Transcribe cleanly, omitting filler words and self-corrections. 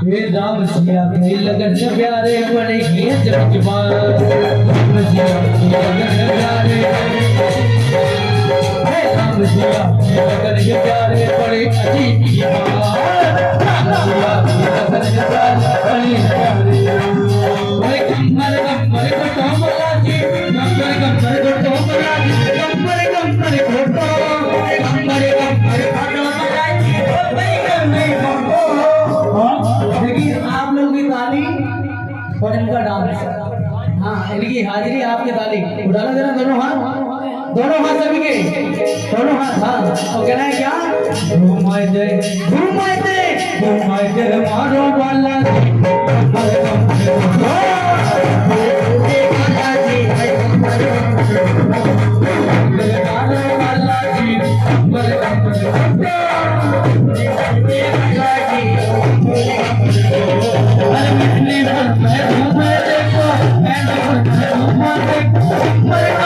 हे राम सिया के लगन प्यारे बड़े किए जब जवान राम सिया के लगन प्यारे हे राम सिया के लगन प्यारे बड़े अजीब जवान राम सिया के लगन प्यारे बड़े प्यारे कमर कमर को तोमला जी कमर कमर को तोमला जी कमर कमर को कमर कमर फाटो मलाई ओ भाई करने को देखिए आप लोग की ताली और इनका डांस, हाँ इनकी हाजिरी आपकी ताली उठाना देना दोनों हाथ सभी के दोनों हाथ, हाँ और कहना है क्या घुमाए दे मारो वाला Mari